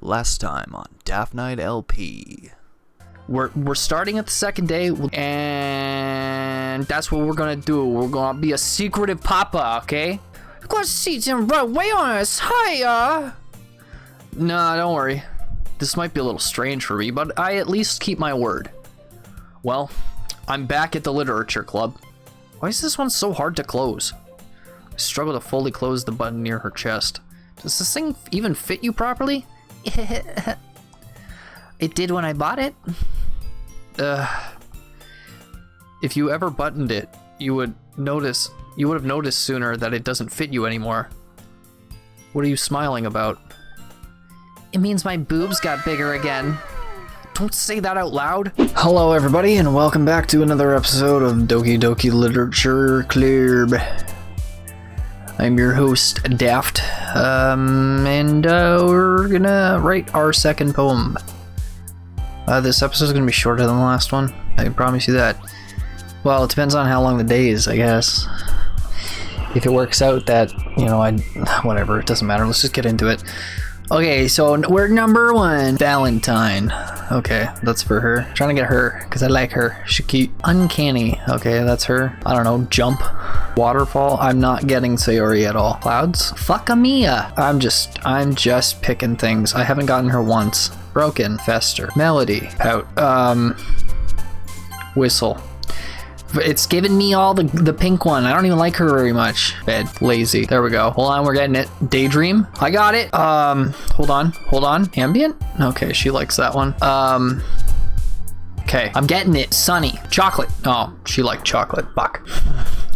Last time on Daft Night LP. We're starting at the second day, and that's what we're gonna do. We're gonna be a secretive papa, okay? You got seats and right way on us. Hiya! Nah, don't worry. This might be a little strange for me, but I at least keep my word. Well, I'm back at the literature club. Why is this one so hard to close? I struggle to fully close the button near her chest. Does this thing even fit you properly? It did when I bought it. If you ever buttoned it, you would have noticed sooner that it doesn't fit you anymore. What are you smiling about? It means my boobs got bigger again. Don't say that out loud. Hello everybody, and welcome back to another episode of Doki Doki Literature Club. I'm your host, Daft, and we're gonna write our second poem. This episode's gonna be shorter than the last one, I promise you that. Well, it depends on how long the day is, I guess. If it works out that, you know, whatever, it doesn't matter, let's just get into it. Okay, so we're number 1, Valentine. Okay, that's for her. Trying to get her, because I like her. She's cute. Uncanny. Okay, that's her. I don't know, jump. Waterfall. I'm not getting Sayori at all. Clouds. Fuck-a-mia. I'm just picking things. I haven't gotten her once. Broken. Fester. Melody. Pout. Whistle. It's giving me all the pink one. I don't even like her very much. Bed. Lazy. There we go. Hold on, we're getting it. Daydream. I got it. Hold on. Ambient? Okay, she likes that one. Okay, I'm getting it. Sunny. Chocolate. Oh, she liked chocolate. Fuck.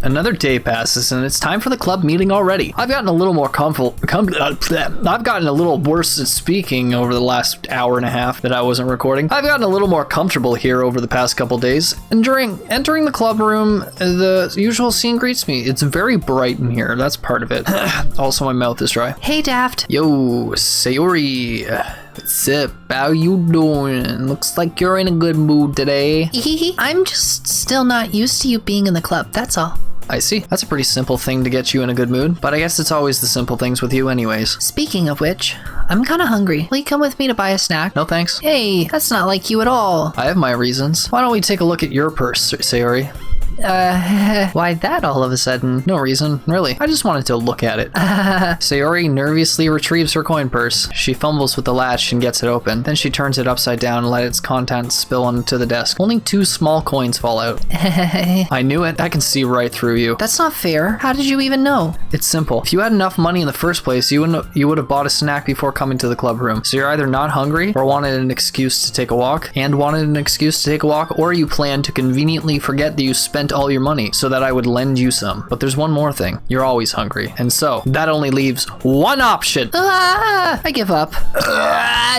Another day passes and it's time for the club meeting already. I've gotten a little more I've gotten a little worse at speaking over the last hour and a half that I wasn't recording. I've gotten a little more comfortable here over the past couple days. And during entering the club room, the usual scene greets me. It's very bright in here. That's part of it. Also, my mouth is dry. Hey, Daft. Yo, Sayori. What's up? How you doing? Looks like you're in a good mood today. I'm just still not used to you being in the club, that's all. I see. That's a pretty simple thing to get you in a good mood, but I guess it's always the simple things with you anyways. Speaking of which, I'm kinda hungry. Will you come with me to buy a snack? No thanks. Hey, that's not like you at all. I have my reasons. Why don't we take a look at your purse, Sayori? Why that all of a sudden? No reason, really. I just wanted to look at it. Sayori nervously retrieves her coin purse. She fumbles with the latch and gets it open. Then she turns it upside down and let its contents spill onto the desk. Only 2 small coins fall out. I knew it. I can see right through you. That's not fair. How did you even know? It's simple. If you had enough money in the first place, you would have bought a snack before coming to the club room. So you're either not hungry or wanted an excuse to take a walk, or you planned to conveniently forget that you spent all your money so that I would lend you some. But there's one more thing. You're always hungry. And so that only leaves one option. I give up.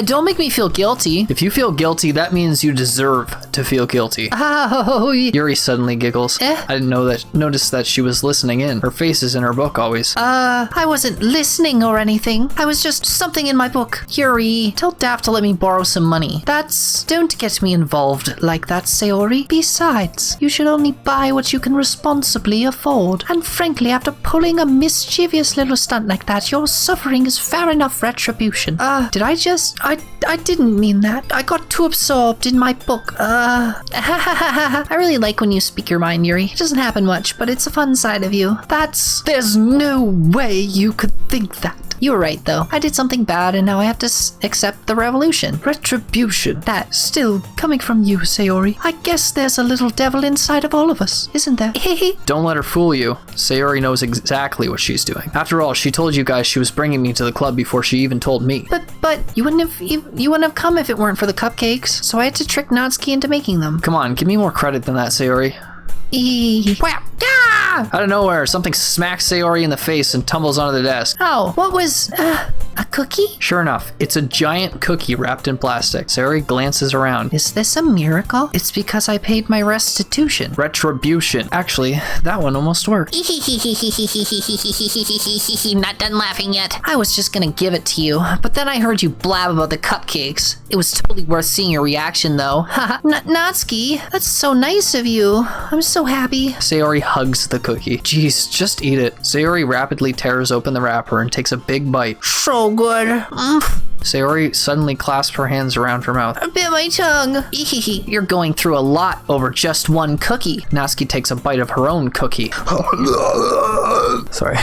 Don't make me feel guilty. If you feel guilty, that means you deserve to feel guilty. Oh. Yuri suddenly giggles. I didn't notice that she was listening in. Her face is in her book always. I wasn't listening or anything. I was just something in my book. Yuri, tell Daft to let me borrow some money. Don't get me involved like that, Sayori. Besides, you should only buy what you can responsibly afford. And frankly, after pulling a mischievous little stunt like that, your suffering is fair enough retribution. I didn't mean that. I got too absorbed in my book. I really like when you speak your mind, Yuri. It doesn't happen much, but it's a fun side of you. There's no way you could think that. You were right, though. I did something bad, and now I have to accept the revolution. Retribution. That still coming from you, Sayori. I guess there's a little devil inside of all of us, isn't there? Don't let her fool you. Sayori knows exactly what she's doing. After all, she told you guys she was bringing me to the club before she even told me. But you wouldn't have come if it weren't for the cupcakes. So I had to trick Natsuki into making them. Come on, give me more credit than that, Sayori. Out of nowhere, something smacks Sayori in the face and tumbles onto the desk. Oh, what was, a cookie? Sure enough, it's a giant cookie wrapped in plastic. Sayori glances around. Is this a miracle? It's because I paid my restitution. Retribution. Actually, that one almost worked. Not done laughing yet. I was just gonna give it to you, but then I heard you blab about the cupcakes. It was totally worth seeing your reaction, though. Natsuki, that's so nice of you. I'm so happy. Sayori hugs the cookie. Jeez, just eat it. Sayori rapidly tears open the wrapper and takes a big bite. So good. Sayori suddenly clasps her hands around her mouth. I bit my tongue. You're going through a lot over just one cookie. Natsuki takes a bite of her own cookie. Sorry.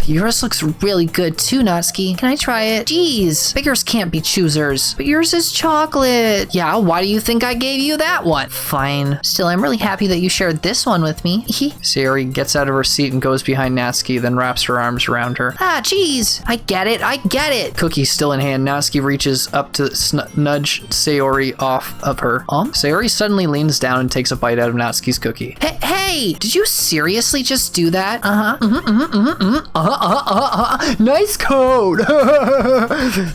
Yours looks really good too, Natsuki. Can I try it? Jeez, beggars can't be choosers. But yours is chocolate. Yeah, why do you think I gave you that one? Fine. Still, I'm really happy that you shared this one with me. Sayori gets out of her seat and goes behind Natsuki, then wraps her arms around her. Jeez. I get it. Cookie still in hand, Natsuki reaches up to nudge Sayori off of her. Sayori suddenly leans down and takes a bite out of Natsuki's cookie. Hey, did you seriously just do that? Nice code!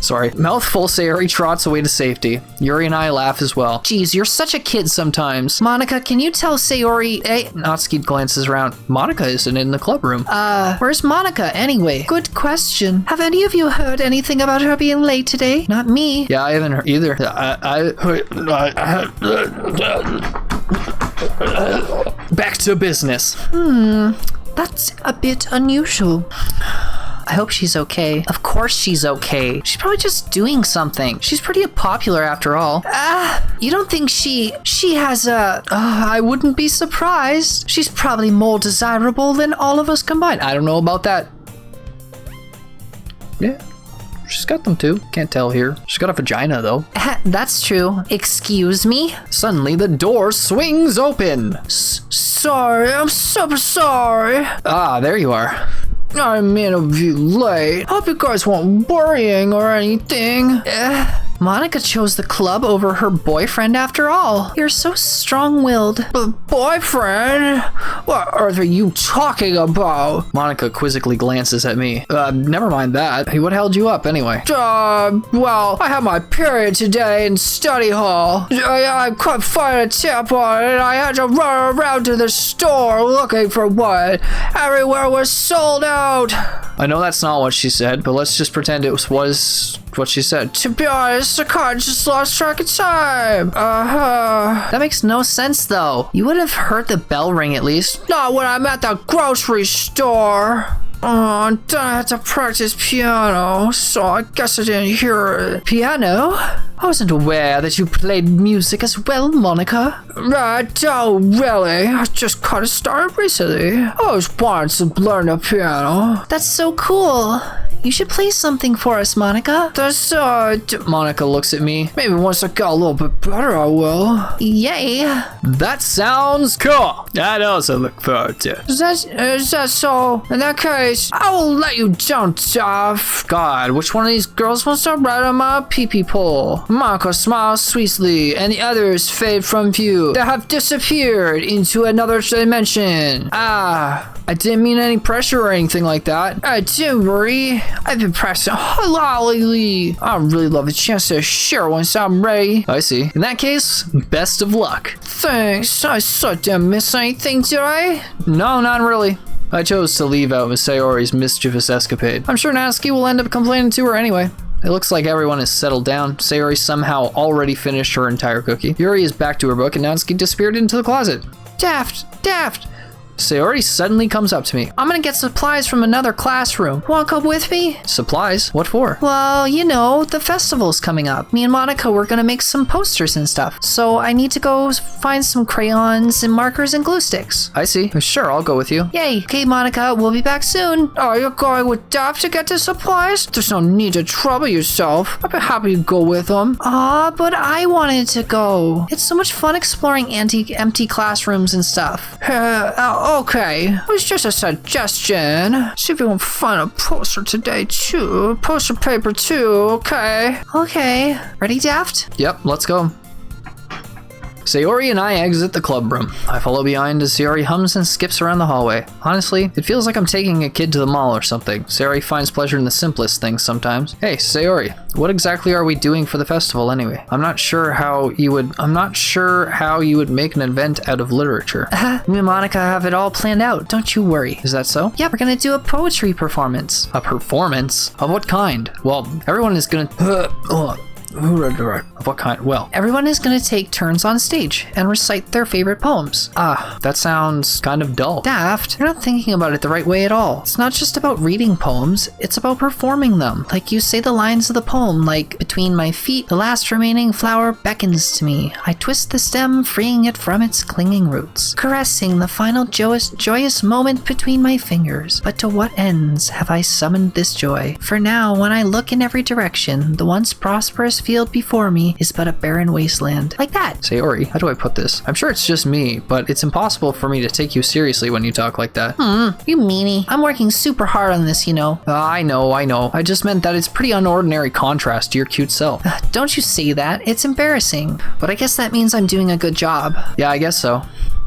Sorry. Mouthful, Sayori trots away to safety. Yuri and I laugh as well. Jeez, you're such a kid sometimes. Monica, can you tell Sayori... Hey, Natsuki glances around. Monica isn't in the club room. Where's Monica anyway? Good question. Have any of you heard anything about her being late today? Not me. Yeah, I haven't heard either. Back to business. That's a bit unusual. I hope she's okay. Of course she's okay. She's probably just doing something. She's pretty popular after all. You don't think she has a... I wouldn't be surprised. She's probably more desirable than all of us combined. I don't know about that. Yeah. She's got them too. Can't tell here. She's got a vagina though. That's true. Excuse me? Suddenly the door swings open. Sorry, I'm super sorry. There you are. I mean to be late. Hope you guys weren't worrying or anything. Monica chose the club over her boyfriend after all. You're so strong-willed. Boyfriend? What earth are you talking about? Monica quizzically glances at me. Never mind that. What held you up anyway? Well, I had my period today in study hall. I couldn't find a tampon and I had to run around to the store looking for one. Everywhere was sold out. I know that's not what she said, but let's just pretend it was what she said. To be honest, I kind of just lost track of time. That makes no sense though. You would have heard the bell ring at least. Not when I'm at the grocery store. And then I had to practice piano, so I guess I didn't hear it. Piano? I wasn't aware that you played music as well, Monica. I don't really. I just kind of started recently. I always wanted to learn the piano. That's so cool. You should play something for us, Monica. That's, Monica looks at me. Maybe once I get a little bit better, I will. Yay. That sounds cool. I'd also look forward to it. Is that so? In that case, I will let you down, Duff. God, which one of these girls wants to ride on my pee-pee pole? Monica smiles sweetly, and the others fade from view. They have disappeared into another dimension. I didn't mean any pressure or anything like that. Don't worry. I've been practicing a lot lately. I really love the chance to share once I'm ready. I see. In that case, best of luck. Thanks. I so didn't miss anything, did I? No, not really. I chose to leave out Miss Sayori's mischievous escapade. I'm sure Natsuki will end up complaining to her anyway. It looks like everyone is settled down. Sayori somehow already finished her entire cookie. Yuri is back to her book and Natsuki disappeared into the closet. Daft! Sayori suddenly comes up to me. I'm gonna get supplies from another classroom. Wanna come with me? Supplies? What for? Well, you know, the festival's coming up. Me and Monica, we're gonna make some posters and stuff. So I need to go find some crayons and markers and glue sticks. I see. Sure, I'll go with you. Yay. Okay, Monica, we'll be back soon. Oh, you're going with Daft to get the supplies? There's no need to trouble yourself. I'd be happy to go with them. But I wanted to go. It's so much fun exploring empty classrooms and stuff. Okay, it was just a suggestion. See if you can find a poster today too. Poster paper too, okay? Okay. Ready, Daft? Yep, let's go. Sayori and I exit the club room. I follow behind as Sayori hums and skips around the hallway. Honestly, it feels like I'm taking a kid to the mall or something. Sayori finds pleasure in the simplest things sometimes. Hey, Sayori, what exactly are we doing for the festival anyway? I'm not sure how you would make an event out of literature. Me and Monica have it all planned out. Don't you worry. Is that so? Yeah, we're gonna do a poetry performance. A performance? Of what kind? Well, everyone is gonna... Of what kind? Well, Everyone is going to take turns on stage and recite their favorite poems. that sounds kind of dull. Daft, you're not thinking about it the right way at all. It's not just about reading poems, it's about performing them. Like you say the lines of the poem, like, between my feet, the last remaining flower beckons to me. I twist the stem, freeing it from its clinging roots, caressing the final joyous moment between my fingers. But to what ends have I summoned this joy? For now, when I look in every direction, the once prosperous field before me is but a barren wasteland. Like that. Sayori, how do I put this? I'm sure it's just me, but it's impossible for me to take you seriously when you talk like that. You meanie. I'm working super hard on this, you know. I know. I just meant that it's pretty unordinary contrast to your cute self. Don't you say that. It's embarrassing. But I guess that means I'm doing a good job. Yeah, I guess so.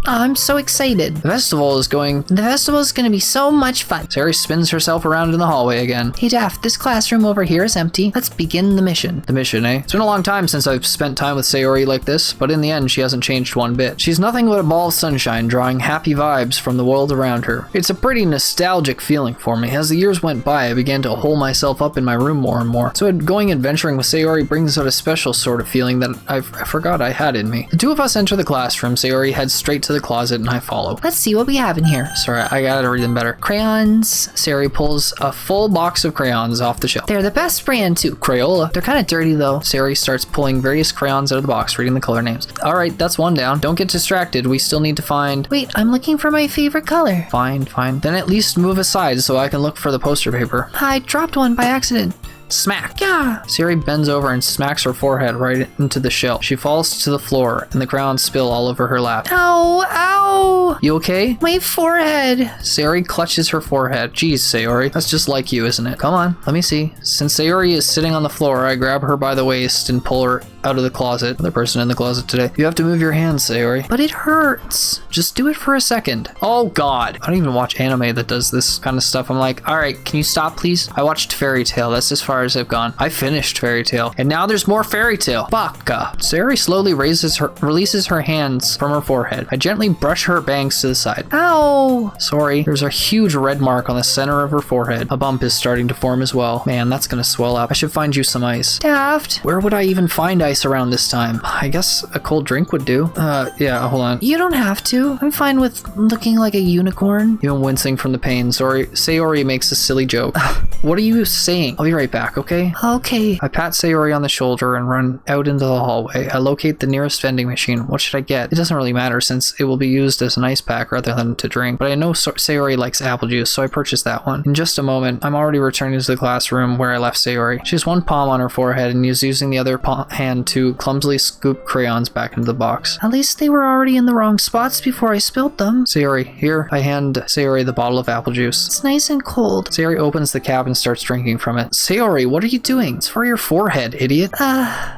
I'm so excited. The festival is going to be so much fun. Sayori spins herself around in the hallway again. Hey Daft, this classroom over here is empty. Let's begin the mission. The mission, eh? It's been a long time since I've spent time with Sayori like this, but in the end, she hasn't changed one bit. She's nothing but a ball of sunshine, drawing happy vibes from the world around her. It's a pretty nostalgic feeling for me. As the years went by, I began to hole myself up in my room more and more. So going adventuring with Sayori brings out a special sort of feeling that I forgot I had in me. The two of us enter the classroom. Sayori heads straight to the closet and I follow. Let's see what we have in here. Sorry, I gotta read them better. Crayons. Sayori pulls a full box of crayons off the shelf. They're the best brand too. Crayola. They're kind of dirty though. Sayori starts pulling various crayons out of the box, reading the color names. Alright, that's one down. Don't get distracted. We still need to find... Wait, I'm looking for my favorite color. Fine. Then at least move aside so I can look for the poster paper. I dropped one by accident. Smack! Yeah! Sayori bends over and smacks her forehead right into the shelf. She falls to the floor and the crayons spill all over her lap. Ow! Ow! You okay? My forehead! Sayori clutches her forehead. Jeez, Sayori, that's just like you, isn't it? Come on, let me see. Since Sayori is sitting on the floor, I grab her by the waist and pull her out of the closet. Another person in the closet today. You have to move your hands, Sayori. But it hurts. Just do it for a second. Oh god. I don't even watch anime that does this kind of stuff. I'm like, alright, can you stop please? I watched Fairy Tail. That's as far as I've gone. I finished Fairy Tail. And now there's more Fairy Tail. Baka. Sayori slowly releases her hands from her forehead. I gently brush her bangs to the side. Ow! Sorry. There's a huge red mark on the center of her forehead. A bump is starting to form as well. Man, that's gonna swell up. I should find you some ice. Daft. Where would I even find ice around this time? I guess a cold drink would do. Yeah, hold on. You don't have to. I'm fine with looking like a unicorn. Even wincing from the pain, Sayori makes a silly joke. What are you saying? I'll be right back, okay? Okay. I pat Sayori on the shoulder and run out into the hallway. I locate the nearest vending machine. What should I get? It doesn't really matter since it will be used as an ice pack rather than to drink, but I know Sayori likes apple juice, so I purchased that one. In just a moment, I'm already returning to the classroom where I left Sayori. She has one palm on her forehead and is using the other hand to clumsily scoop crayons back into the box. At least they were already in the wrong spots before I spilled them. Sayori, here. I hand Sayori the bottle of apple juice. It's nice and cold. Sayori opens the cap and starts drinking from it. Sayori, what are you doing? It's for your forehead, idiot.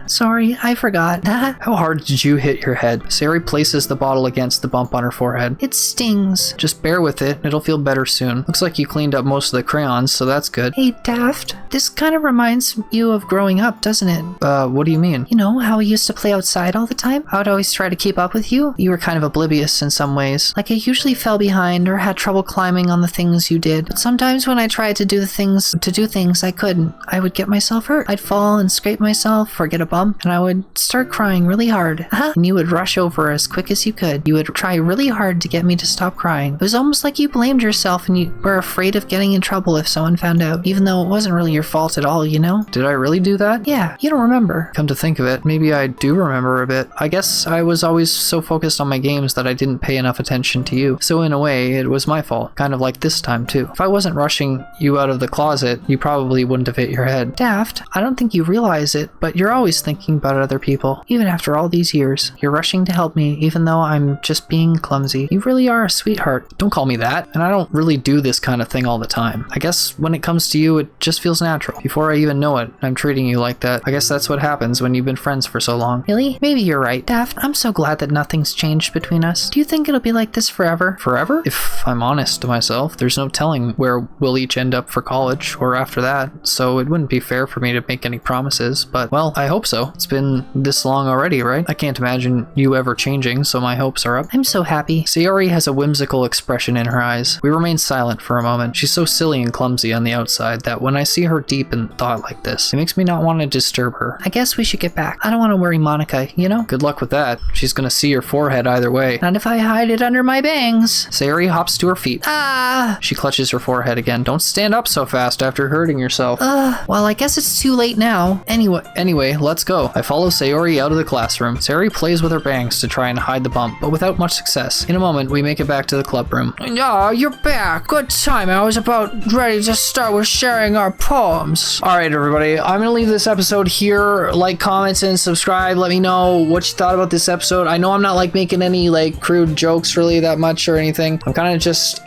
Sorry, I forgot. How hard did you hit your head? Sayori places the bottle against the bump on her forehead. It stings. Just bear with it. It'll feel better soon. Looks like you cleaned up most of the crayons, so that's good. Hey, Daft. This kind of reminds you of growing up, doesn't it? What do you mean? You know how we used to play outside all the time? I would always try to keep up with you. You were kind of oblivious in some ways. Like I usually fell behind or had trouble climbing on the things you did. But sometimes when I tried to do things I couldn't, I would get myself hurt. I'd fall and scrape myself or get a bump, and I would start crying really hard. And you would rush over as quick as you could. You would try really hard to get me to stop crying. It was almost like you blamed yourself and you were afraid of getting in trouble if someone found out, even though it wasn't really your fault at all, you know? Did I really do that? Yeah, you don't remember. Come to think of it, maybe I do remember a bit. I guess I was always so focused on my games that I didn't pay enough attention to you. So in a way, it was my fault. Kind of like this time too. If I wasn't rushing you out of the closet, you probably wouldn't have hit your head. Daft, I don't think you realize it, but you're always thinking about other people. Even after all these years, you're rushing to help me even though I'm just being clumsy. You really are a sweetheart. Don't call me that. And I don't really do this kind of thing all the time. I guess when it comes to you, it just feels natural. Before I even know it, I'm treating you like that. I guess that's what happens when you've been friends for so long. Really? Maybe you're right. Daft, I'm so glad that nothing's changed between us. Do you think it'll be like this forever? Forever? If I'm honest to myself, there's no telling where we'll each end up for college or after that, so it wouldn't be fair for me to make any promises, but well, I hope so. It's been this long already, right? I can't imagine you ever changing, so my hopes are up. I'm so happy happy. Sayori has a whimsical expression in her eyes. We remain silent for a moment. She's so silly and clumsy on the outside that when I see her deep in thought like this, it makes me not want to disturb her. I guess we should get back. I don't want to worry Monica, you know? Good luck with that. She's gonna see your forehead either way. Not if I hide it under my bangs. Sayori hops to her feet. Ah! She clutches her forehead again. Don't stand up so fast after hurting yourself. Well, I guess it's too late now. Anyway, let's go. I follow Sayori out of the classroom. Sayori plays with her bangs to try and hide the bump, but without much success. In a moment, we make it back to the club room. Oh, you're back. Good time. I was about ready to start with sharing our poems. All right, everybody. I'm going to leave this episode here. Like, comment, and subscribe. Let me know what you thought about this episode. I know I'm not like making any like crude jokes really that much or anything. I'm kind of just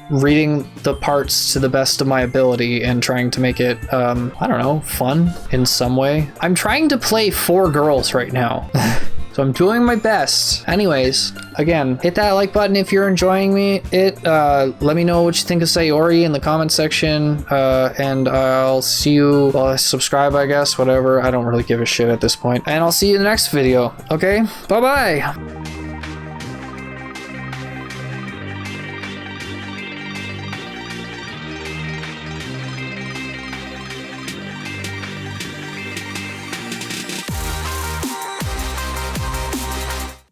reading the parts to the best of my ability and trying to make it, I don't know, fun in some way. I'm trying to play 4 girls right now. So I'm doing my best. Anyways, again, hit that like button if you're enjoying it. Let me know what you think of Sayori in the comment section. And I'll see you, well, subscribe, I guess, whatever. I don't really give a shit at this point. And I'll see you in the next video. Okay, bye-bye.